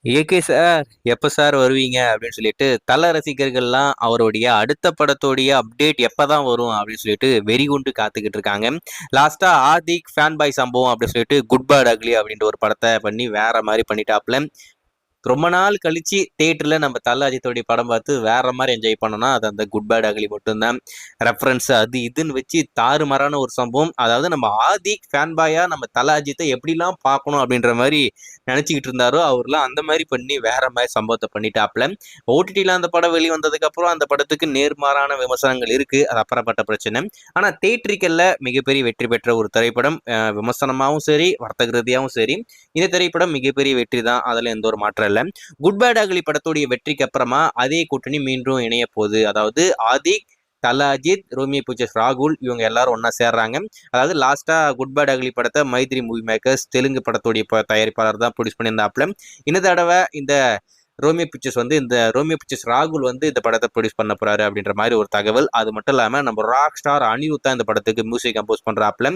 AK sir, எப்ப sir வருவீங்க அப்படின்னு சொல்லிட்டு தல ரசிகர்கள்லாம் அவருடைய அடுத்த படத்தோடைய அப்டேட் எப்பதான் வரும் அப்படின்னு சொல்லிட்டு வெறி கொண்டு காத்துக்கிட்டு இருக்காங்க. லாஸ்டா ஆதிக் ஃபேன் பாய் சம்பவம் அப்படின்னு சொல்லிட்டு குட் பேட் அக்லி அப்படின்ற ஒரு படத்தை பண்ணி வேற மாதிரி பண்ணிட்டாப்ல. ரொம்ப நாள் கழிச்சு தியேட்டர்ல நம்ம தல அஜித்தோடைய படம் பார்த்து வேற மாதிரி என்ஜாய் பண்ணோம்னா அது அந்த குட் பேட் அகலி மட்டும்தான். ரெஃபரன்ஸ் அது இதுன்னு வச்சு தாறுமாறான ஒரு சம்பவம். அதாவது நம்ம ஆதிக் ஃபேன் பாயா நம்ம தல அஜித்தை எப்படிலாம் பார்க்கணும் அப்படின்ற மாதிரி நினைச்சுக்கிட்டு இருந்தாரோ அவர்லாம் அந்த மாதிரி பண்ணி வேற மாதிரி சம்பவத்தை பண்ணிட்டாப்ல. ஓடிடியில் அந்த படம் வெளிவந்ததுக்கு அப்புறம் அந்த படத்துக்கு நேர்மாறான விமர்சனங்கள் இருக்கு, அது அப்புறப்பட்ட பிரச்சனை. ஆனா தியேட்டரிக்கல்ல மிகப்பெரிய வெற்றி பெற்ற ஒரு திரைப்படம், விமர்சனமாகவும் சரி வர்த்தக ரீதியாகவும் சரி இந்த திரைப்படம் மிகப்பெரிய வெற்றி தான், அதுல எந்த ஒரு மாற்றம் இல்லை. குட் பேட் அகலி படத்துடைய வெற்றிக்கு அப்புறமா அதே கூட்டணி மீண்டும் இணைய போகுது. அதாவது ஆதிக், தல அஜித், ரோமியோ பிக்சர்ஸ் ராகுல் இவங்க எல்லாரும் ஒன்னா சேர்றாங்க. அதாவது லாஸ்டா குட் பேட் அகலி படத்தை மைத்ரி மூவி மேக்கர்ஸ் தெலுங்கு படத்துடைய தயாரிப்பாளர் தான் ப்ரொடியூஸ் பண்ணியிருந்தாப்ல. இந்த தடவை இந்த ரோமியோ பிக்சர்ஸ் இந்த ரோமியோ பிக்சர்ஸ் ராகுல் இந்த படத்தை ப்ரொடியூஸ் பண்ண போறாரு அப்படின்ற மாதிரி ஒரு தகவல். அது மட்டும் இல்லாம நம்ம ராக் ஸ்டார் அனிருத்தா இந்த படத்துக்கு மியூசிக் கம்போஸ் பண்றாப்ல.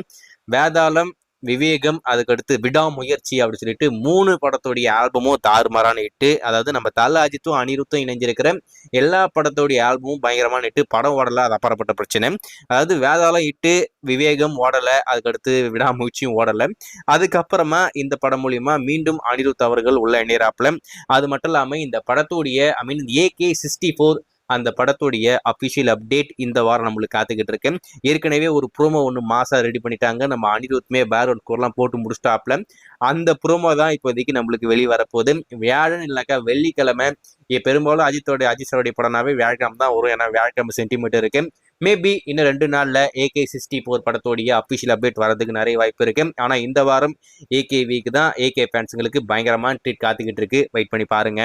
வேதாளம், விவேகம், அதுக்கடுத்து விடாமுயற்சி அப்படின்னு சொல்லிட்டு 3 படத்தோடைய ஆல்பமும் தாறுமாறான ஹிட்டு. அதாவது நம்ம தல அஜித்தும் அனிருத்தும் இணைஞ்சிருக்கிற எல்லா படத்தோடைய ஆல்பமும் பயங்கரமான ஹிட்டு. படம் ஓடல, அது அப்புறப்பட்ட பிரச்சனை. அதாவது வேதாளம் ஹிட்டு, விவேகம் ஓடல, அதுக்கடுத்து விடாமுயற்சியும் ஓடல. அதுக்கப்புறமா இந்த படம் மூலியமா மீண்டும் அனிருத் அவர்கள் உள்ள இணையறாப்புல. அது மட்டும் இல்லாம இந்த படத்துடைய AK64 அந்த படத்துடைய அபிஷியல் அப்டேட் இந்த வாரம் நம்மளுக்கு காத்துக்கிட்டு இருக்கேன். ஏற்கனவே ஒரு ப்ரோமோ ஒன்று மாசா ரெடி பண்ணிட்டாங்க. நம்ம அனிருத்மே பேக்ரவுண்ட் ஸ்கோர்லாம் போட்டு முடிச்சிட்டாப்ல. அந்த ப்ரோமோ தான் இப்போதைக்கு நம்மளுக்கு வெளியே வரப்போகுது. வியாழன் இல்லைக்கா வெள்ளிக்கிழமை. பெரும்பாலும் அஜித் சாருடைய படம்னாவே வியாழக்கிழமை தான் வரும். ஏன்னா வியாழக்கிழமை சென்டிமீட்டர் இருக்கு. மேபி இன்னும் 2 நாள்ல AK64 படத்தோடைய அபிஷியல் அப்டேட் வரதுக்கு நிறைய வாய்ப்பு இருக்கு. ஆனா இந்த வாரம் AKVக்கு தான் AK ஃபேன்ஸுங்களுக்கு பயங்கரமான ட்ரீட் காத்துக்கிட்டு இருக்கு. வெயிட் பண்ணி பாருங்க.